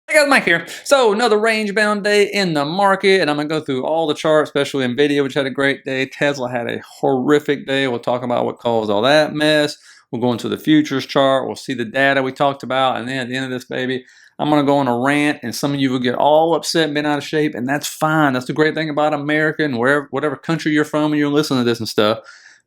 Hey guys, Mike here. So another range-bound day in the market, and I'm gonna go through all the charts, especially Nvidia, which had a great day. Tesla had a horrific day. We'll talk about what caused all that mess. We'll go into the futures chart. We'll see the data we talked about, and then at the end of this baby, I'm gonna go on a rant, and some of you will get all upset, bent out of shape, and that's fine. That's the great thing about America and wherever, whatever country you're from, and you're listening to this and stuff.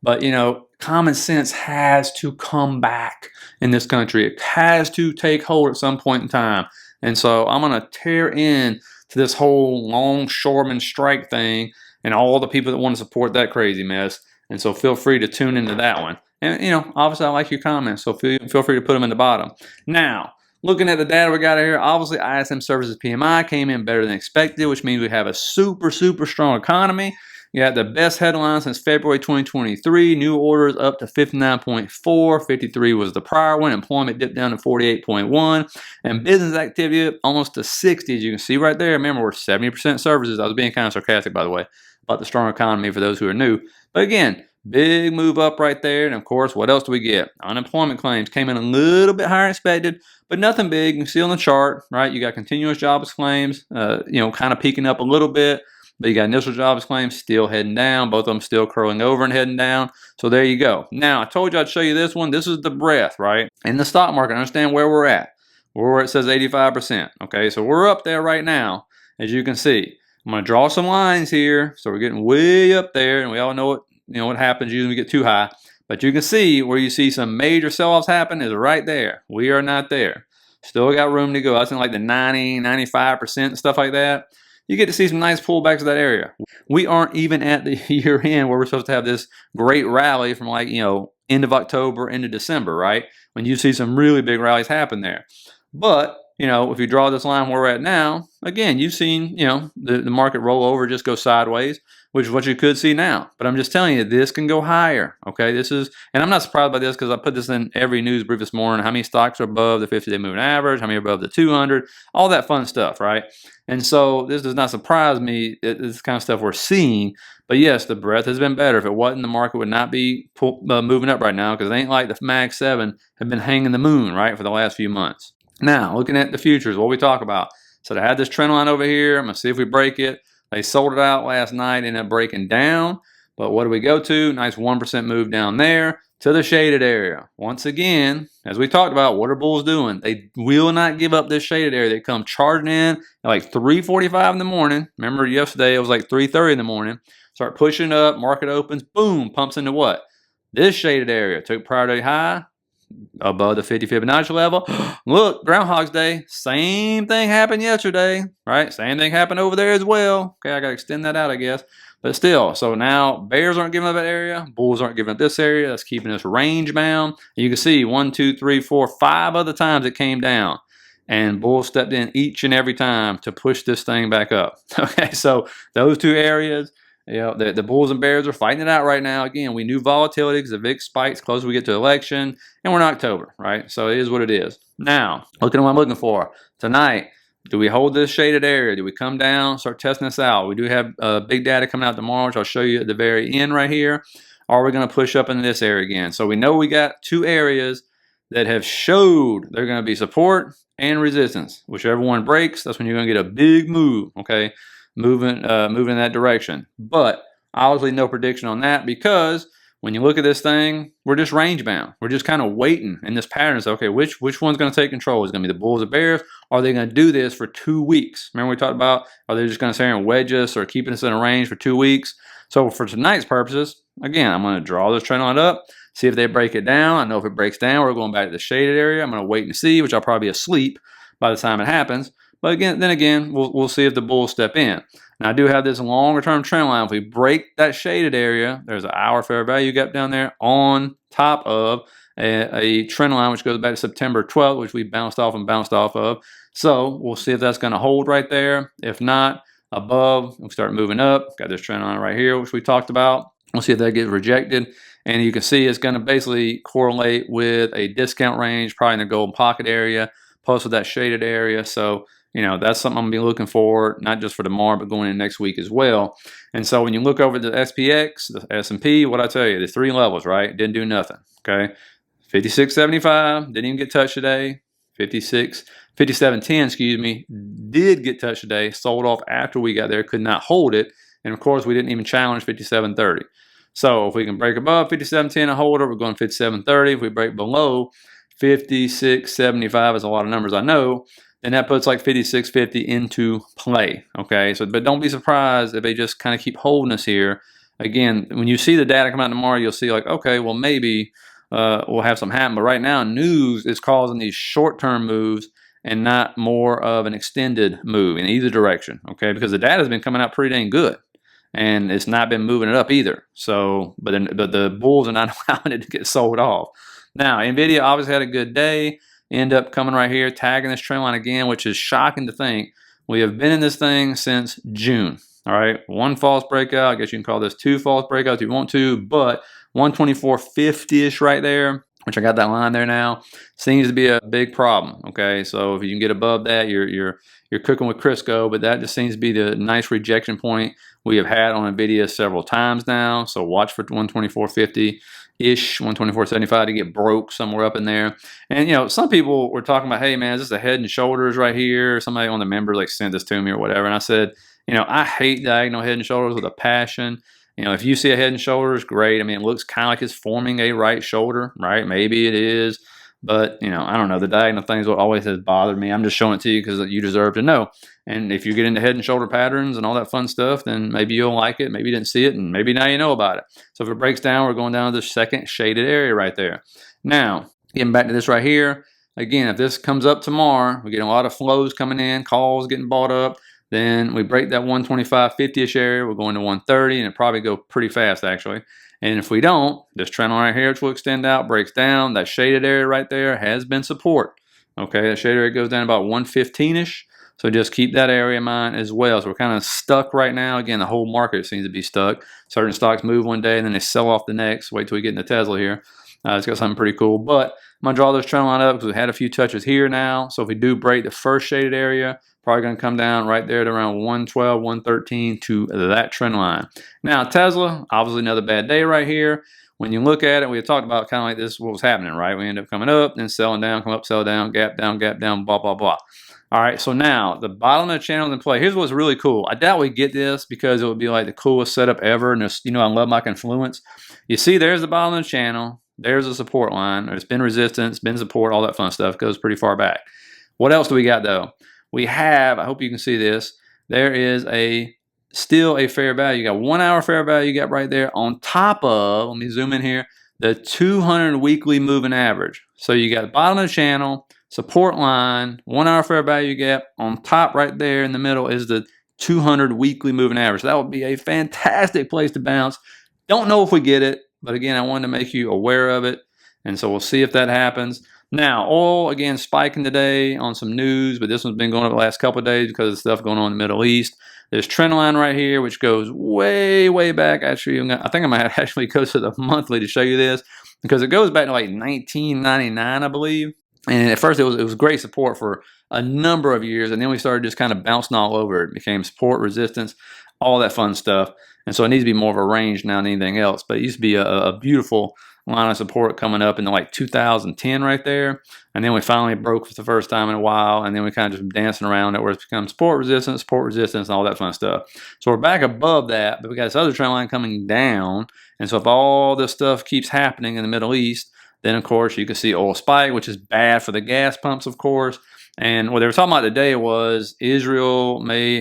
But you know, common sense has to come back in this country. It has to take hold at some point in time. And so I'm going to tear in to this whole longshoreman strike thing and all the people that want to support that crazy mess. And so feel free to tune into that one. And, you know, obviously I like your comments, so feel free to put them in the bottom. Now, looking at the data we got here, obviously ISM Services PMI came in better than expected, which means we have a super strong economy. You had the best headline since February 2023. New orders up to 59.4. 53 was the prior one. Employment dipped down to 48.1. And business activity almost to 60, as you can see right there. Remember, we're 70% services. I was being kind of sarcastic, by the way, about the strong economy for those who are new. But again, big move up right there. And of course, what else do we get? Unemployment claims came in a little bit higher than expected, but nothing big. You can see on the chart, right? You got continuous jobs claims, kind of peaking up a little bit. But you got initial jobs claims still heading down. Both of them still curling over and heading down. So there you go. Now, I told you I'd show you this one. This is the breadth, right? In the stock market, understand where we're at. Where it says 85%. Okay, so we're up there right now, as you can see. I'm going to draw some lines here. So we're getting way up there. And we all know what happens usually when we get too high. But you can see where you see some major sell-offs happen is right there. We are not there. Still got room to go. That's in like the 90, 95% and stuff like that. You get to see some nice pullbacks to that area. We aren't even at the year end where we're supposed to have this great rally from end of October into December, right? When you see some really big rallies happen there. But, if you draw this line where we're at now, again, you've seen, the market roll over, just go sideways, which is what you could see now. But I'm just telling you, this can go higher, okay? And I'm not surprised by this because I put this in every news brief this morning. How many stocks are above the 50-day moving average? How many are above the 200? All that fun stuff, right? And so this does not surprise me. It's kind of stuff we're seeing. But yes, the breadth has been better. If it wasn't, the market would not be moving up right now because it ain't like the Mag 7 have been hanging the moon, right, for the last few months. Now, looking at the futures, what we talk about. So they had this trend line over here. I'm going to see if we break it. They sold it out last night, ended up breaking down. But what do we go to? Nice 1% move down there to the shaded area. Once again, as we talked about, what are bulls doing? They will not give up this shaded area. They come charging in at like 3:45 in the morning. Remember yesterday it was like 3:30 in the morning. Start pushing up, market opens, boom, pumps into what? This shaded area. Took prior day high above the 50 Fibonacci level. Look, Groundhog's Day. Same thing happened yesterday, right? Same thing happened over there as well. Okay, I got to extend that out, I guess. But still, so now bears aren't giving up that area. Bulls aren't giving up this area. That's keeping us range bound. You can see 1, 2, 3, 4, 5 other times it came down. And bulls stepped in each and every time to push this thing back up. Okay, so those two areas, the bulls and bears are fighting it out right now. Again, we knew volatility because the VIX spikes close we get to election, and we're in October, right? So it is what it is. Now, looking at what I'm looking for tonight. Do we hold this shaded area? Do we come down, start testing this out? We do have big data coming out tomorrow, which I'll show you at the very end right here. Or are we going to push up into this area again? So we know we got two areas that have showed they're going to be support and resistance. Whichever one breaks, that's when you're going to get a big move, okay? Moving in that direction. But obviously no prediction on that because when you look at this thing, we're just range bound. We're just kind of waiting in this pattern. So, okay, which one's going to take control? Is it going to be the bulls or bears? Or are they going to do this for 2 weeks? Remember we talked about, are they just going to sit here and wedge us or keeping us in a range for 2 weeks? So for tonight's purposes, again, I'm going to draw this trend line up, see if they break it down. I know if it breaks down, we're going back to the shaded area. I'm going to wait and see, which I'll probably be asleep by the time it happens. But again, we'll see if the bulls step in. Now I do have this longer term trend line. If we break that shaded area, there's an hour fair value gap down there on top of a trend line which goes back to September 12th, which we bounced off of. So we'll see if that's going to hold right there. If not, above, we'll start moving up. Got this trend line right here, which we talked about. We'll see if that gets rejected. And you can see it's going to basically correlate with a discount range, probably in the golden pocket area, plus with that shaded area. So that's something I'm going to be looking for, not just for tomorrow, but going in next week as well. And so when you look over the SPX, the S&P, what I tell you, there's 3 levels, right? Didn't do nothing, okay? 56.75, didn't even get touched today. 57.10, excuse me, did get touched today, sold off after we got there, could not hold it. And of course, we didn't even challenge 57.30. So if we can break above 57.10 and hold it, we're going 57.30. If we break below 56.75, is a lot of numbers I know, and that puts like 56.50 into play. Okay, so but don't be surprised if they just kind of keep holding us here. Again, when you see the data come out tomorrow, you'll see like, okay, well maybe we'll have some happen. But right now, news is causing these short-term moves and not more of an extended move in either direction. Okay, because the data has been coming out pretty dang good, and it's not been moving it up either. So, but the bulls are not allowing it to get sold off. Now, Nvidia obviously had a good day. End up coming right here, tagging this trend line again, which is shocking to think. We have been in this thing since June. All right, one false breakout. I guess you can call this two false breakouts if you want to, but 124.50-ish right there, which I got that line there now, seems to be a big problem. Okay, so if you can get above that, you're cooking with Crisco, but that just seems to be the nice rejection point we have had on Nvidia several times now. So watch for 124.50-ish, 124.75 to get broke somewhere up in there. And you know, some people were talking about, hey man, is this a head and shoulders right here? Somebody on the members like sent this to me or whatever, and I said, you know, I hate diagonal head and shoulders with a passion. You know, if you see a head and shoulders, great. I mean, it looks kind of like it's forming a right shoulder, right? Maybe it is. But, you know, I don't know. The diagonal things what always has bothered me. I'm just showing it to you because you deserve to know. And if you get into head and shoulder patterns and all that fun stuff, then maybe you'll like it. Maybe you didn't see it, and maybe now you know about it. So if it breaks down, we're going down to the second shaded area right there. Now, getting back to this right here. Again, if this comes up tomorrow, we get a lot of flows coming in, calls getting bought up. Then we break that 125.50-ish area. We're going to 130, and it'll probably go pretty fast, actually. And if we don't, this trend line right here, which will extend out, breaks down. That shaded area right there has been support. Okay, that shaded area goes down about 115-ish. So just keep that area in mind as well. So we're kind of stuck right now. Again, the whole market seems to be stuck. Certain stocks move one day, and then they sell off the next. Wait till we get into Tesla here. It's got something pretty cool. But I'm going to draw this trend line up because we had a few touches here now. So if we do break the first shaded area, probably going to come down right there at around 112, 113 to that trend line. Now, Tesla, obviously another bad day right here. When you look at it, we had talked about kind of like this, what was happening, right? We end up coming up, then selling down, come up, sell down, gap down, blah, blah, blah. All right, so now the bottom of the channel is in play. Here's what's really cool. I doubt we get this because it would be like the coolest setup ever. And just, you know, I love my confluence. You see, there's the bottom of the channel. There's a support line. There's been resistance, been support, all that fun stuff. Goes pretty far back. What else do we got though? We have, I hope you can see this, there is still a fair value. You got 1 hour fair value you got right there on top of, let me zoom in here, the 200 weekly moving average. So you got the bottom of the channel, support line, 1 hour fair value gap. On top right there in the middle is the 200 weekly moving average. So that would be a fantastic place to bounce. Don't know if we get it, but again, I wanted to make you aware of it. And so we'll see if that happens. Now, oil, again, spiking today on some news, but this one's been going up the last couple of days because of stuff going on in the Middle East. There's trend line right here, which goes way, way back. Actually, I think I might actually go to the monthly to show you this because it goes back to like 1999, I believe. And at first, it was great support for a number of years, and then we started just kind of bouncing all over. It became support, resistance, all that fun stuff. And so it needs to be more of a range now than anything else. But it used to be a beautiful line of support coming up into like 2010 right there. And then we finally broke for the first time in a while. And then we kind of just dancing around it where it's become support, resistance, and all that fun stuff. So we're back above that, but we got this other trend line coming down. And so if all this stuff keeps happening in the Middle East, then of course you can see oil spike, which is bad for the gas pumps, of course. And what they were talking about today was Israel may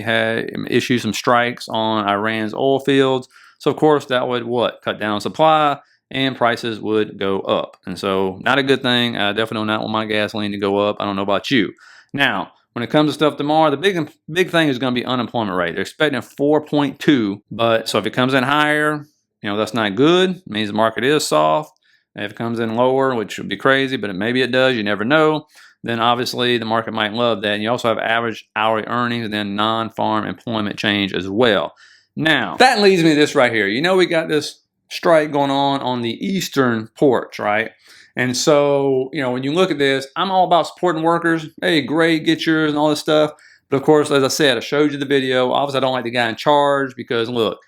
issue some strikes on Iran's oil fields. So, of course, that would what? Cut down supply and prices would go up. And so not a good thing. I definitely do not want my gasoline to go up. I don't know about you. Now, when it comes to stuff tomorrow, the big thing is going to be unemployment rate. They're expecting a 4.2. But so if it comes in higher, you know, that's not good. It means the market is soft. If it comes in lower, which would be crazy, but maybe it does, you never know, then obviously the market might love that. And you also have average hourly earnings and then non-farm employment change as well. Now, that leads me to this right here. You know, we got this strike going on the eastern ports, right? And so, you know, when you look at this, I'm all about supporting workers. Hey, great, get yours and all this stuff. But of course, as I said, I showed you the video. Obviously, I don't like the guy in charge because, look,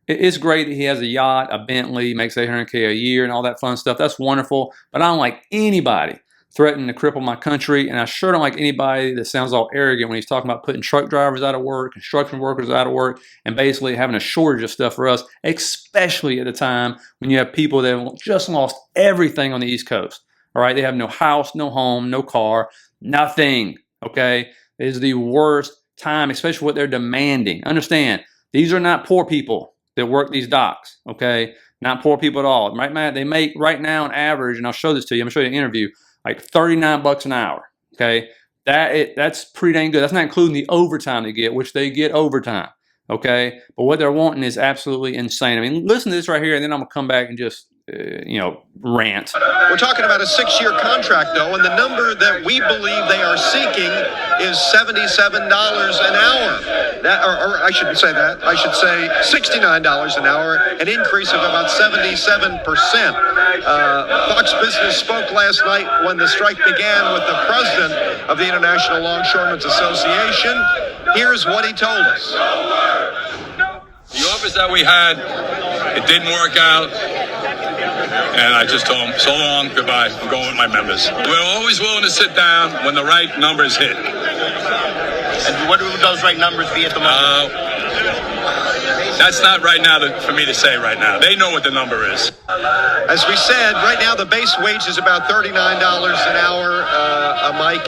it's great that he has a yacht, a Bentley, makes $800K a year and all that fun stuff. That's wonderful. But I don't like anybody threatening to cripple my country. And I sure don't like anybody that sounds all arrogant when he's talking about putting truck drivers out of work, construction workers out of work, and basically having a shortage of stuff for us, especially at a time when you have people that have just lost everything on the East Coast. All right, they have no house, no home, no car, nothing. Okay, it is the worst time, especially what they're demanding. Understand, these are not poor people that work these docks. Okay, not poor people at all. Right, Matt? They make right now an average, and I'll show this to you. I'm gonna show you an interview, like $39 an hour. Okay, that's pretty dang good. That's not including the overtime they get, which they get overtime. Okay, but what they're wanting is absolutely insane. I mean, listen to this right here, and then I'm gonna come back and just rant. We're talking about a 6-year contract, though, and the number that we believe they are seeking is $77 an hour. That, or I shouldn't say that. I should say $69 an hour, an increase of about 77%. Fox Business spoke last night when the strike began with the president of the International Longshoremen's Association. Here's what he told us. The office that we had, it didn't work out. And I just told them, so long, goodbye, I'm going with my members. We're always willing to sit down when the right numbers hit. And what would those right numbers be at the moment? That's not right now for me to say right now. They know what the number is. As we said, right now the base wage is about $39 an hour, Mike.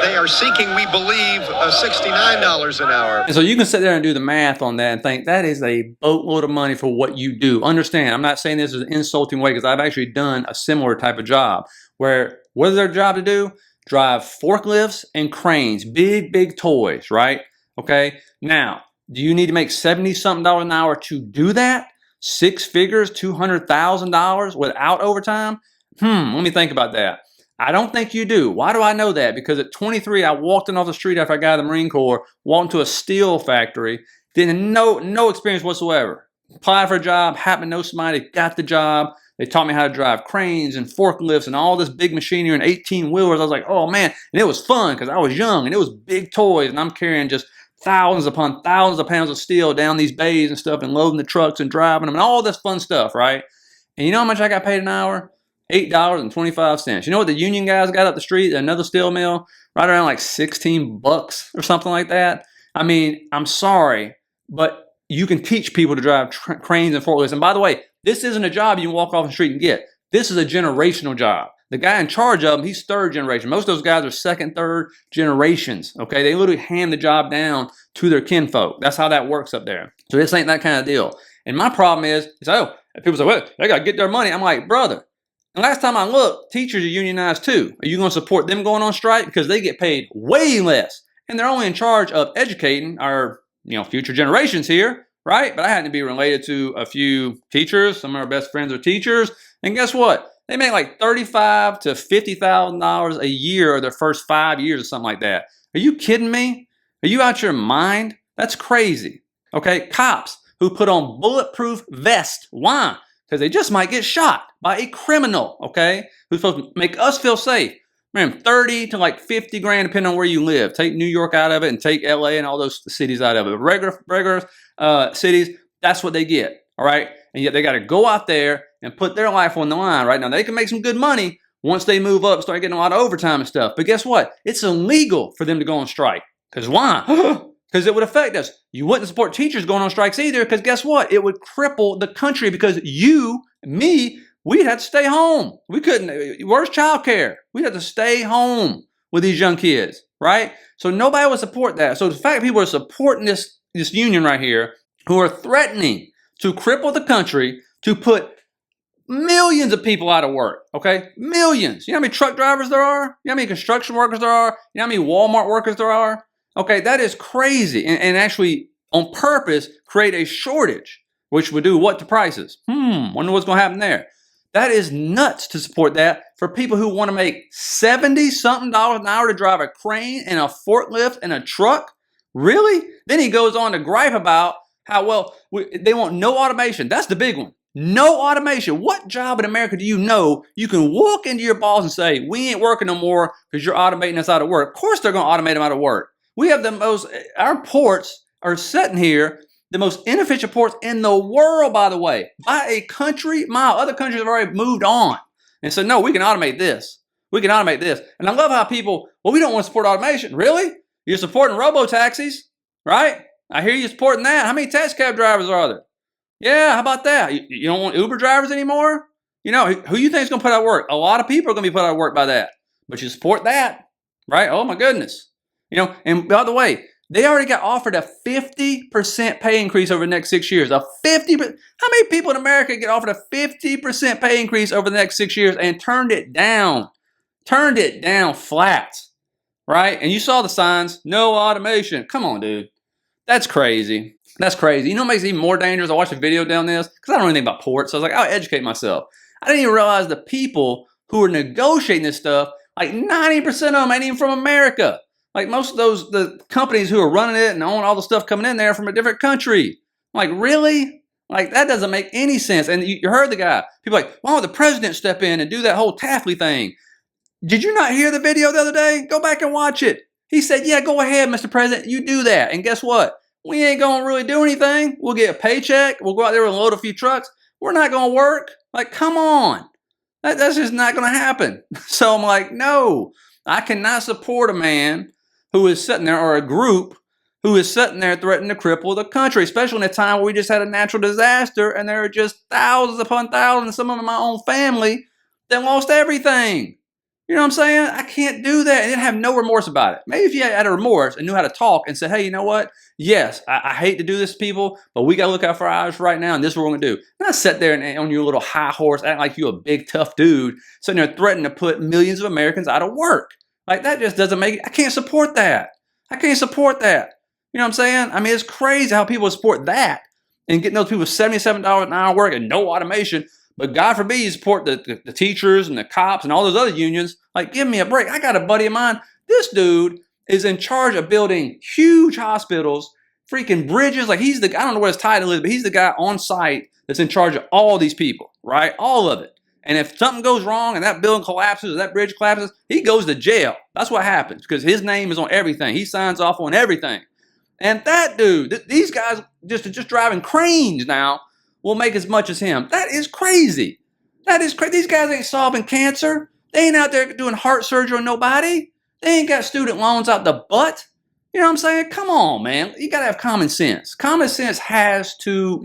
They are seeking, we believe, $69 an hour. And so you can sit there and do the math on that and think that is a boatload of money for what you do. Understand, I'm not saying this is an insulting way because I've actually done a similar type of job where what is their job to do? Drive forklifts and cranes, big toys, right? Okay. Now, do you need to make $70-something an hour to do that? 6 figures, $200,000 without overtime? Let me think about that. I don't think you do. Why do I know that? Because at 23, I walked in off the street after I got out of the Marine Corps, walked into a steel factory, didn't no experience whatsoever. Applied for a job, happened to know somebody, got the job. They taught me how to drive cranes and forklifts and all this big machinery and 18-wheelers. I was like, oh man, and it was fun because I was young and it was big toys and I'm carrying just thousands upon thousands of pounds of steel down these bays and stuff and loading the trucks and driving them and all this fun stuff, right? And you know how much I got paid an hour? $8.25. You know what the union guys got up the street at another steel mill? Right around like $16 or something like that. I mean, I'm sorry, but you can teach people to drive cranes and forklifts. And by the way, this isn't a job you can walk off the street and get. This is a generational job. The guy in charge of them, he's 3rd generation. Most of those guys are 2nd, 3rd generations. Okay, they literally hand the job down to their kinfolk. That's how that works up there. So this ain't that kind of deal. And my problem is people say, well, they got to get their money. I'm like, brother, and last time I looked, teachers are unionized too. Are you going to support them going on strike? Because they get paid way less. And they're only in charge of educating our future generations here, right? But I happen to be related to a few teachers. Some of our best friends are teachers. And guess what? They make like $35,000 to $50,000 a year or their first 5 years or something like that. Are you kidding me? Are you out your mind? That's crazy. Okay, cops who put on bulletproof vests. Why? Because they just might get shot by a criminal, okay, who's supposed to make us feel safe. Man, 30 to like 50 grand depending on where you live. Take New York out of it and take LA and all those cities out of it. Regular cities, that's what they get, all right? And yet they got to go out there and put their life on the line, right? Now, they can make some good money once they move up and start getting a lot of overtime and stuff. But guess what? It's illegal for them to go on strike. Because why? Because it would affect us. You wouldn't support teachers going on strikes either because guess what? It would cripple the country because you, me, we'd have to stay home. We couldn't. Where's child care? We'd have to stay home with these young kids, right? So nobody would support that. So the fact that people are supporting this union right here who are threatening to cripple the country, to put millions of people out of work, okay? Millions. You know how many truck drivers there are? You know how many construction workers there are? You know how many Walmart workers there are? Okay, that is crazy. And actually, on purpose, create a shortage, which would do what to prices? Wonder what's going to happen there. That is nuts to support that for people who want to make $70-something an hour to drive a crane and a forklift and a truck. Really? Then he goes on to gripe about how, well, they want no automation. That's the big one. No automation. What job in America do you know you can walk into your boss and say, we ain't working no more because you're automating us out of work? Of course they're going to automate them out of work. We have our ports are sitting here, the most inefficient ports in the world, by the way, by a country mile. Other countries have already moved on and said, no, we can automate this. We can automate this. And I love how people, well, we don't want to support automation. Really? You're supporting robo-taxis, right? I hear you supporting that. How many taxi cab drivers are there? Yeah, how about that? You don't want Uber drivers anymore? You know, who you think is going to put out work? A lot of people are going to be put out of work by that. But you support that, right? Oh, my goodness. You know, and by the way, they already got offered a 50% pay increase over the next 6 years. A 50%. How many people in America get offered a 50% pay increase over the next 6 years and turned it down? Turned it down flat, right? And you saw the signs, no automation. Come on, dude. That's crazy. That's crazy. You know what makes it even more dangerous? I watched a video down this because I don't know anything about ports. So I was like, I'll educate myself. I didn't even realize the people who are negotiating this stuff, like 90% of them ain't even from America. Like most of the companies who are running it and own all the stuff coming in there from a different country. I'm like, really? Like that doesn't make any sense. And you heard the guy. People are like, why don't the president step in and do that whole Taffley thing? Did you not hear the video the other day? Go back and watch it. He said, yeah, go ahead, Mr. President. You do that. And guess what? We ain't going to really do anything. We'll get a paycheck. We'll go out there and load a few trucks. We're not going to work. Like, come on. That's just not going to happen. So I'm like, no, I cannot support a man who is sitting there, or a group who is sitting there threatening to cripple the country, especially in a time where we just had a natural disaster and there are just thousands upon thousands, some of them in my own family, that lost everything. You know what I'm saying? I can't do that and then have no remorse about it. Maybe if you had a remorse and knew how to talk and said, hey, you know what? Yes, I hate to do this to people, but we got to look out for our eyes right now, and this is what we're going to do. Not sit there and on your little high horse, acting like you're a big, tough dude, sitting there threatening to put millions of Americans out of work. Like, that just doesn't make it. I can't support that. I can't support that. You know what I'm saying? I mean, it's crazy how people support that and getting those people $77 an hour work and no automation. But God forbid you support the teachers and the cops and all those other unions. Like, give me a break. I got a buddy of mine. This dude is in charge of building huge hospitals, freaking bridges. Like, he's the, I don't know what his title is, but he's the guy on site that's in charge of all these people, right? All of it. And if something goes wrong and that building collapses or that bridge collapses, he goes to jail. That's what happens because his name is on everything. He signs off on everything. And that dude, these guys just driving cranes now will make as much as him. That is crazy. That is crazy. These guys ain't solving cancer. They ain't out there doing heart surgery on nobody. They ain't got student loans out the butt. You know what I'm saying? Come on, man. You got to have common sense. Common sense has to,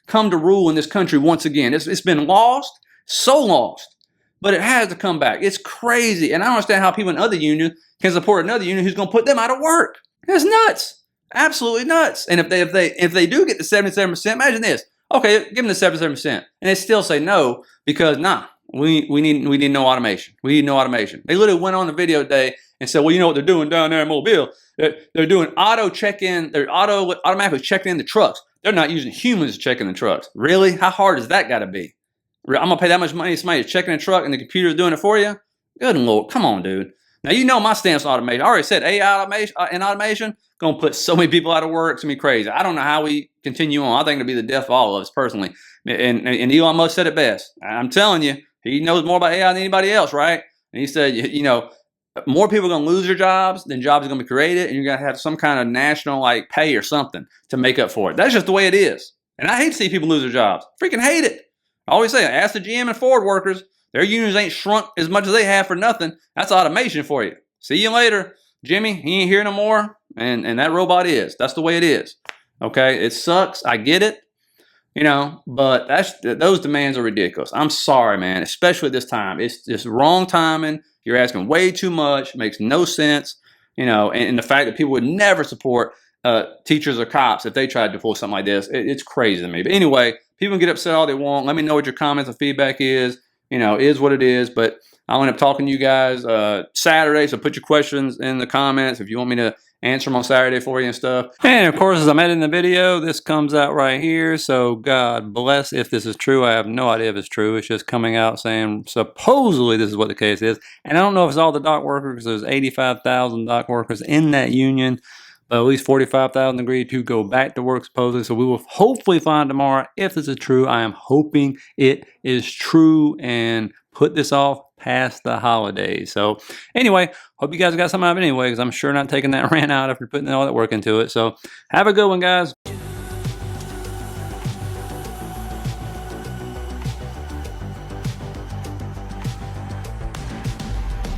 come to rule in this country once again. It's been lost, so lost, but it has to come back. It's crazy. And I don't understand how people in other unions can support another union who's going to put them out of work. It's nuts. Absolutely nuts. And if they do get the 77%, imagine this. Okay, give them the 77%. And they still say no because, we need no automation. We need no automation. They literally went on the video today and said, well, you know what they're doing down there in Mobile? They're doing auto check-in. They're automatically checking in the trucks. They're not using humans to check in the trucks. Really? How hard does that got to be? I'm going to pay that much money to somebody to check in the truck and the computer's doing it for you? Good Lord. Come on, dude. Now, you know my stance on automation. I already said AI automation going to put so many people out of work. It's going to be crazy. I don't know how we continue on. I think it'll be the death of all of us personally. And Elon Musk said it best. I'm telling you, he knows more about AI than anybody else, right? And he said, more people are going to lose their jobs than jobs are going to be created. And you're going to have some kind of national pay or something to make up for it. That's just the way it is. And I hate to see people lose their jobs. Freaking hate it. I always say, ask the GM and Ford workers. Their unions ain't shrunk as much as they have for nothing. That's automation for you. See you later. Jimmy, he ain't here no more. And that robot is. That's the way it is. Okay? It sucks. I get it. But those demands are ridiculous. I'm sorry, man. Especially at this time. It's just wrong timing. You're asking way too much. It makes no sense. And the fact that people would never support teachers or cops if they tried to pull something like this. It's crazy to me. But anyway, people can get upset all they want. Let me know what your comments and feedback is. Is what it is. But I'll end up talking to you guys Saturday. So put your questions in the comments if you want me to answer them on Saturday for you and stuff. And of course, as I'm editing the video, this comes out right here. So God bless if this is true. I have no idea if it's true. It's just coming out saying supposedly this is what the case is. And I don't know if it's all the dock workers because there's 85,000 dock workers in that union. But at least 45,000 agreed to go back to work supposedly. So we will hopefully find tomorrow if this is true. I am hoping it is true and put this off past the holidays. So anyway, hope you guys got something out of it anyway, because I'm sure not taking that rant out after putting all that work into it. So have a good one, guys.